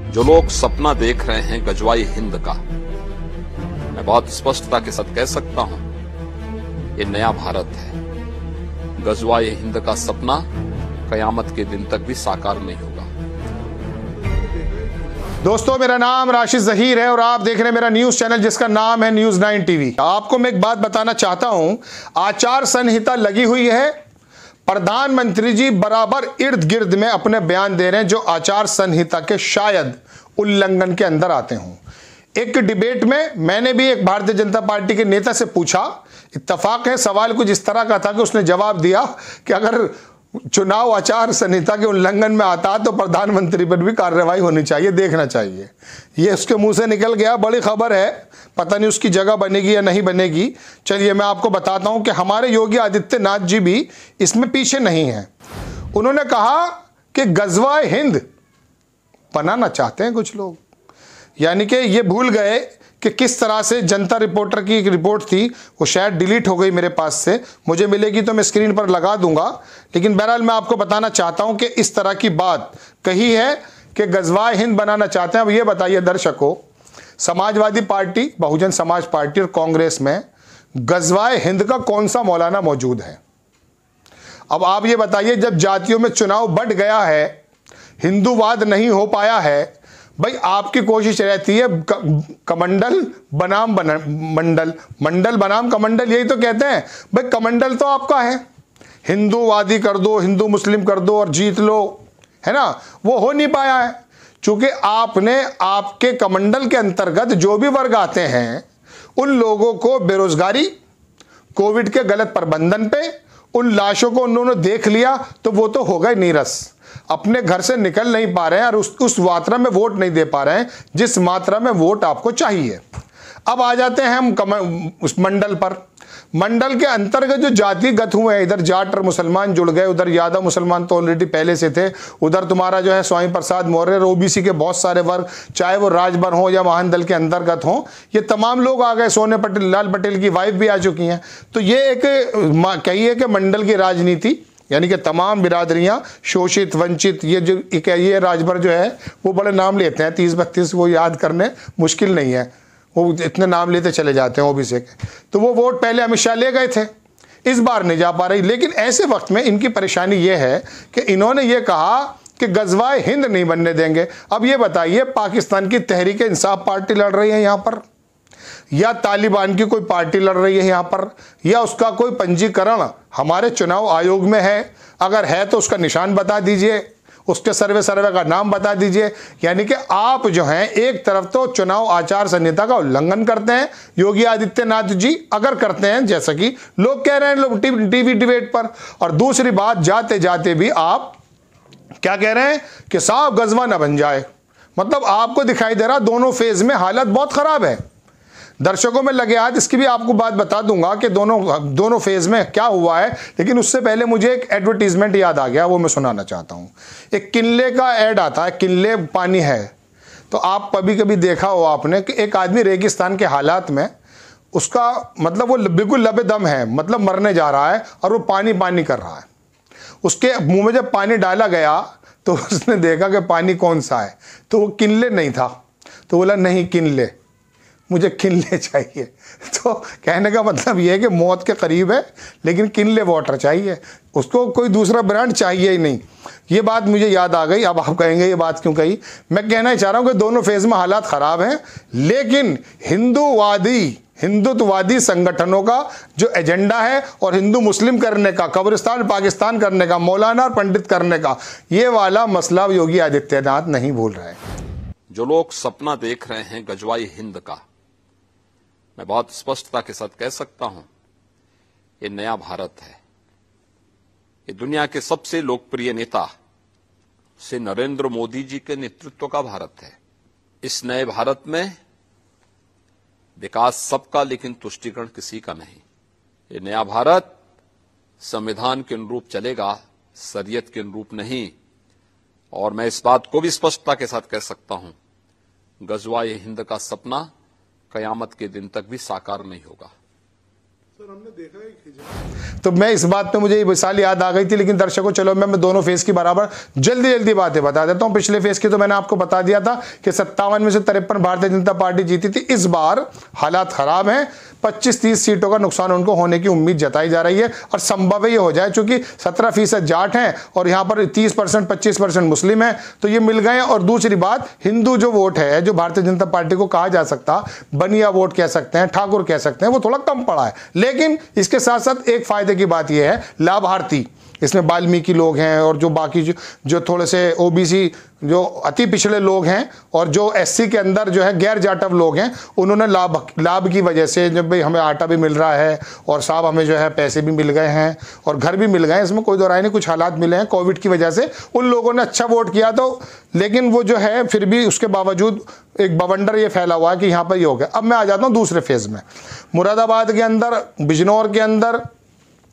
जो लोग सपना देख रहे हैं गजवाई हिंद का, मैं बहुत स्पष्टता के साथ कह सकता हूं, ये नया भारत है। गजवाई हिंद का सपना कयामत के दिन तक भी साकार नहीं होगा। दोस्तों, मेरा नाम राशिद जहीर है और आप देख रहे हैं मेरा न्यूज चैनल जिसका नाम है न्यूज 9 टीवी। आपको मैं एक बात बताना चाहता हूं, आचार संहिता लगी हुई है। प्रधानमंत्री जी बराबर इर्द गिर्द में अपने बयान दे रहे हैं जो आचार संहिता के शायद उल्लंघन के अंदर आते हों। एक डिबेट में मैंने भी एक भारतीय जनता पार्टी के नेता से पूछा, इत्तफाक है सवाल कुछ इस तरह का था कि उसने जवाब दिया कि अगर चुनाव आचार संहिता के उल्लंघन में आता तो प्रधानमंत्री पर भी कार्रवाई होनी चाहिए, देखना चाहिए। ये उसके मुंह से निकल गया, बड़ी खबर है, पता नहीं उसकी जगह बनेगी या नहीं बनेगी। चलिए मैं आपको बताता हूं कि हमारे योगी आदित्यनाथ जी भी इसमें पीछे नहीं हैं। उन्होंने कहा कि गजवाए हिंद बनाना चाहते हैं कुछ लोग, यानी कि ये भूल गए कि किस तरह से जनता रिपोर्टर की एक रिपोर्ट थी, वो शायद डिलीट हो गई मेरे पास से, मुझे मिलेगी तो मैं स्क्रीन पर लगा दूंगा। लेकिन बहरहाल मैं आपको बताना चाहता हूं कि इस तरह की बात कही है कि गजवाए हिंद बनाना चाहते हैं। अब ये बताइए दर्शकों, समाजवादी पार्टी, बहुजन समाज पार्टी और कांग्रेस में गजवाए हिंद का कौन सा मौलाना मौजूद है? अब आप ये बताइए, जब जातियों में चुनाव बढ़ गया है, हिंदूवाद नहीं हो पाया है, भाई आपकी कोशिश रहती है कमंडल बनाम मंडल, मंडल बनाम कमंडल, यही तो कहते हैं। भाई कमंडल तो आपका है, हिंदूवादी कर दो, हिंदू मुस्लिम कर दो और जीत लो, है ना? वो हो नहीं पाया है क्योंकि आपने आपके कमंडल के अंतर्गत जो भी वर्ग आते हैं उन लोगों को बेरोजगारी, कोविड के गलत प्रबंधन पे, उन लाशों को उन्होंने देख लिया तो वो तो हो गए नीरस, अपने घर से निकल नहीं पा रहे हैं और उस मात्रा में वोट नहीं दे पा रहे हैं जिस मात्रा में वोट आपको चाहिए। अब आ जाते हैं हम उस मंडल पर। मंडल के अंतर्गत जो जातिगत हुए हैं, इधर जाट और मुसलमान जुड़ गए, उधर यादव मुसलमान तो ऑलरेडी पहले से थे, उधर तुम्हारा जो है स्वामी प्रसाद मौर्य, ओबीसी के बहुत सारे वर्ग, चाहे वो राजभर हो या महान दल के अंतर्गत हो, ये तमाम लोग आ गए। सोने पटेल, लाल पटेल की वाइफ भी आ चुकी हैं। तो ये एक कहिए कि मंडल की राजनीति, यानी कि तमाम बिरादरियां शोषित, वंचित, ये राजभर जो है वो बड़े नाम लेते हैं, 30-32 वो याद करने मुश्किल नहीं है, वो इतने नाम लेते चले जाते हैं ओबीसी के। तो वो वोट पहले अमित शाह ले गए थे, इस बार नहीं जा पा रही। लेकिन ऐसे वक्त में इनकी परेशानी ये है कि इन्होंने ये कहा कि गजवाए हिंद नहीं बनने देंगे। अब ये बताइए, पाकिस्तान की तहरीक इंसाफ पार्टी लड़ रही है यहाँ पर, या तालिबान की कोई पार्टी लड़ रही है यहाँ पर, या उसका कोई पंजीकरण हमारे चुनाव आयोग में है? अगर है तो उसका निशान बता दीजिए, उसके सर्वे का नाम बता दीजिए। यानी कि आप जो हैं एक तरफ तो चुनाव आचार संहिता का उल्लंघन करते हैं योगी आदित्यनाथ जी, अगर करते हैं जैसा कि लोग कह रहे हैं लोग टीवी डिबेट पर, और दूसरी बात जाते जाते भी आप क्या कह रहे हैं कि साहब गजवा ना बन जाए। मतलब आपको दिखाई दे रहा दोनों फेज में हालत बहुत खराब है। दर्शकों में लगे हाथ, इसकी भी आपको बात बता दूंगा कि दोनों फेज में क्या हुआ है। लेकिन उससे पहले मुझे एक एडवर्टीजमेंट याद आ गया, वो मैं सुनाना चाहता हूं। एक किनले का ऐड आता है, किनले पानी है, तो आप कभी कभी देखा हो आपने कि एक आदमी रेगिस्तान के हालात में, उसका मतलब वो बिल्कुल लबे दम है, मतलब मरने जा रहा है और वो पानी पानी कर रहा है। उसके मुंह में जब पानी डाला गया तो उसने देखा कि पानी कौन सा है, तो वो किनले नहीं था। तो बोला नहीं किनले, मुझे किनले चाहिए। तो कहने का मतलब ये है कि मौत के करीब है लेकिन किनले वाटर चाहिए, उसको कोई दूसरा ब्रांड चाहिए ही नहीं। ये बात मुझे याद आ गई। अब आप कहेंगे ये बात क्यों कही? मैं कहना चाह रहा हूँ कि दोनों फेज में हालात खराब हैं, लेकिन हिंदुत्ववादी संगठनों का जो एजेंडा है और हिंदू मुस्लिम करने का, कब्रिस्तान पाकिस्तान करने का, मौलाना और पंडित करने का, ये वाला मसला योगी आदित्यनाथ नहीं भूल रहे। जो लोग सपना देख रहे हैं गजवाई हिंद का, मैं बहुत स्पष्टता के साथ कह सकता हूं, ये नया भारत है। ये दुनिया के सबसे लोकप्रिय नेता से नरेंद्र मोदी जी के नेतृत्व का भारत है। इस नए भारत में विकास सबका, लेकिन तुष्टीकरण किसी का नहीं। ये नया भारत संविधान के अनुरूप चलेगा, शरीयत के अनुरूप नहीं। और मैं इस बात को भी स्पष्टता के साथ कह सकता हूं, गजवाए हिंद का सपना कयामत के दिन तक भी साकार नहीं होगा। हमने देखा है खिंचाव। तो मैं इस बात पे मुझे ये मिसाल याद आ गई थी, लेकिन दर्शकों चलो मैं दोनों फेज की बराबर जल्दी बातें बता देता हूं। पिछले फेज की तो मैंने आपको बता दिया था कि 57 में से 53 भारतीय जनता पार्टी जीती थी। इस बार हालात खराब हैं, 25-30 सीटों का नुकसान उनको होने की उम्मीद जताई जा रही है और संभव है ये हो जाए, चूंकि 17% जाट हैं और यहां पर 30% 25% मुस्लिम है, तो ये मिल गए। और दूसरी बात, हिंदू जो वोट है, जो भारतीय जनता पार्टी को कहा जा सकता बनिया वोट कह सकते हैं, ठाकुर कह सकते हैं, वो थोड़ा कम पड़ा है। लेकिन इसके साथ साथ एक फायदे की बात यह है, लाभार्थी इसमें वाल्मीकि लोग हैं और जो बाकी जो थोड़े से ओबीसी जो अति पिछड़े लोग हैं और जो एससी के अंदर जो है गैर जाटव लोग हैं, उन्होंने लाभ की वजह से जब भाई हमें आटा भी मिल रहा है और साहब हमें जो है पैसे भी मिल गए हैं और घर भी मिल गए हैं, इसमें कोई दो राय नहीं, कुछ हालात मिले हैं कोविड की वजह से, उन लोगों ने अच्छा वोट किया। तो लेकिन वो जो है फिर भी उसके बावजूद एक बवंडर ये फैला हुआ है कि यहाँ पर ये हो गया। अब मैं आ जाता हूँ दूसरे फेज में। मुरादाबाद के अंदर, बिजनौर के अंदर,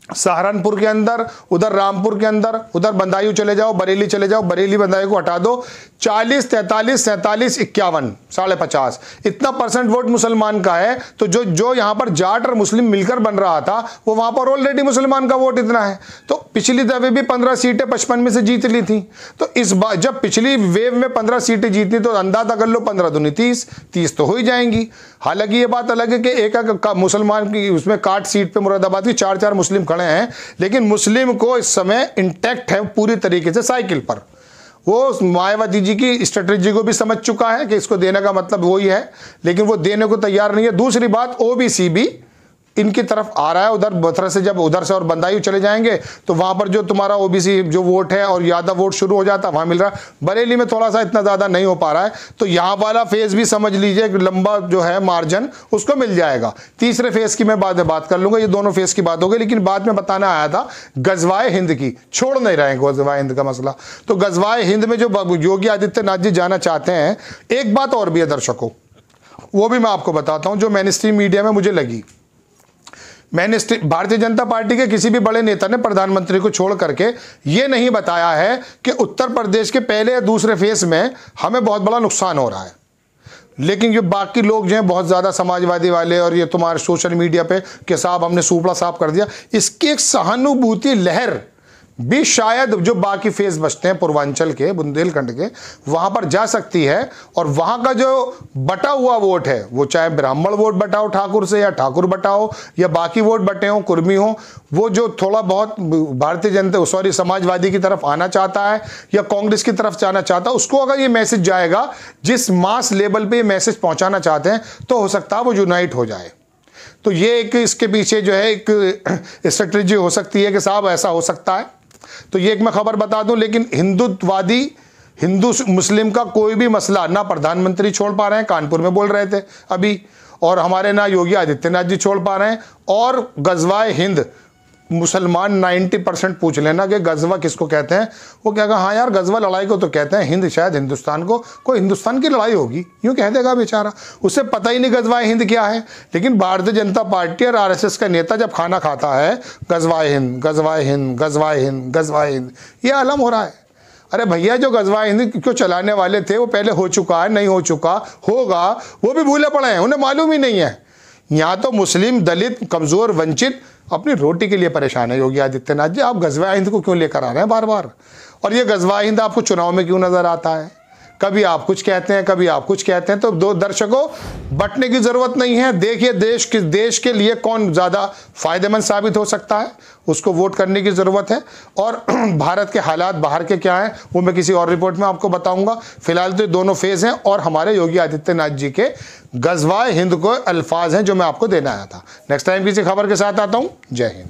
सहारनपुर के अंदर, उधर रामपुर के अंदर, उधर बंदायूं चले जाओ, बरेली चले जाओ, बरेली बंदायूं को हटा दो, 40, 43, 47, 51, 50.5 इतना परसेंट वोट मुसलमान का है। तो जो यहां पर जाट और मुस्लिम मिलकर बन रहा था, वो वहां पर ऑलरेडी मुसलमान का वोट इतना है। तो पिछली दफे भी 15 सीटें 55 में से जीत ली थी। तो इस बार जब पिछली वेव में 15 सीटें जीतनी, तो अंदाजा कर लो 15 दूनी 30 तो हो ही जाएंगी। हालांकि ये बात अलग है कि एक मुसलमान की उसमें काट सीट पे मुरादाबाद की 4 मुस्लिम खड़े हैं, लेकिन मुस्लिम को इस समय इंटैक्ट है पूरी तरीके से साइकिल पर। वो मायावती जी की स्ट्रेटेजी को भी समझ चुका है कि इसको देने का मतलब वही है, लेकिन वो देने को तैयार नहीं है। दूसरी बात, ओबीसी भी इनकी तरफ आ रहा है। उधर बथरा से जब उधर से और बंदायूं चले जाएंगे तो वहां पर जो तुम्हारा ओबीसी जो वोट है और यादव वोट शुरू हो जाता, वहां मिल रहा है। बरेली में थोड़ा सा इतना ज्यादा नहीं हो पा रहा है, तो यहां वाला फेज भी समझ लीजिए कि लंबा जो है मार्जिन उसको मिल जाएगा। तीसरे फेज की मैं बाद में बात कर लूंगा, ये दोनों फेज की बात हो गई। लेकिन बाद में बताना आया था गजवाए हिंद की, छोड़ नहीं रहे गजवाए हिंद का मसला। तो गजवाए हिंद में जो योगी आदित्यनाथ जी जाना चाहते हैं, एक बात और भी है दर्शकों, वो भी मैं आपको बताता हूं जो मेनस्ट्रीम मीडिया में मुझे लगी। भारतीय जनता पार्टी के किसी भी बड़े नेता ने प्रधानमंत्री को छोड़ करके ये नहीं बताया है कि उत्तर प्रदेश के पहले या दूसरे फेज में हमें बहुत बड़ा नुकसान हो रहा है। लेकिन ये बाकी लोग जो हैं बहुत ज़्यादा समाजवादी वाले और ये तुम्हारे सोशल मीडिया पे कि साहब हमने सूपड़ा साफ कर दिया, इसकी एक सहानुभूति लहर भी शायद जो बाकी फेज बचते हैं पूर्वांचल के, बुंदेलखंड के, वहां पर जा सकती है। और वहां का जो बटा हुआ वोट है, वो चाहे ब्राह्मण वोट बटाओ ठाकुर से या ठाकुर बटाओ या बाकी वोट बटे हो, कुर्मी हो, वो जो थोड़ा बहुत भारतीय जनता समाजवादी की तरफ आना चाहता है या कांग्रेस की तरफ जाना चाहता है, उसको अगर ये मैसेज जाएगा, जिस मास लेवल पे ये मैसेज पहुंचाना चाहते हैं, तो हो सकता है वो यूनाइट हो जाए। तो ये एक इसके पीछे जो है एक स्ट्रेटेजी हो सकती है कि साहब ऐसा हो सकता है। तो ये एक मैं खबर बता दूं, लेकिन हिंदुत्ववादी हिंदू मुस्लिम का कोई भी मसला ना प्रधानमंत्री छोड़ पा रहे हैं, कानपुर में बोल रहे थे अभी, और हमारे ना योगी आदित्यनाथ जी छोड़ पा रहे हैं। और गजवाए हिंद मुसलमान 90% पूछ लेना कि गजवा किसको कहते हैं, वो कहेगा हाँ यार गजवा लड़ाई को तो कहते हैं, हिंद शायद हिंदुस्तान को, कोई हिंदुस्तान की लड़ाई होगी यूं कह देगा बेचारा, उसे पता ही नहीं गजवाए हिंद क्या है। लेकिन भारतीय जनता पार्टी और आरएसएस का नेता जब खाना खाता है, गजवाए हिंद गजवाए हिंद गजवाए हिंद गजवाए हिंद, ये आलम हो रहा है। अरे भैया, जो गजवाए हिंद को चलाने वाले थे वो पहले हो चुका है, नहीं हो चुका, होगा, वो भी भूले पड़े हैं, उन्हें मालूम ही नहीं है। यहाँ तो मुस्लिम, दलित, कमजोर, वंचित अपनी रोटी के लिए परेशान है। योगी आदित्यनाथ जी, आप गजवाए हिंद को क्यों लेकर आ रहे हैं बार बार? और ये गजवाए हिंद आपको चुनाव में क्यों नजर आता है? कभी आप कुछ कहते हैं, कभी आप कुछ कहते हैं। तो दो दर्शकों, बटने की जरूरत नहीं है। देखिए देश के लिए कौन ज्यादा फायदेमंद साबित हो सकता है, उसको वोट करने की जरूरत है। और भारत के हालात बाहर के क्या हैं वो मैं किसी और रिपोर्ट में आपको बताऊंगा। फिलहाल तो दोनों फेज हैं और हमारे योगी आदित्यनाथ जी के गजवाए हिंद को अल्फाज हैं जो मैं आपको देना आया था। नेक्स्ट टाइम किसी खबर के साथ आता हूं। जय हिंद।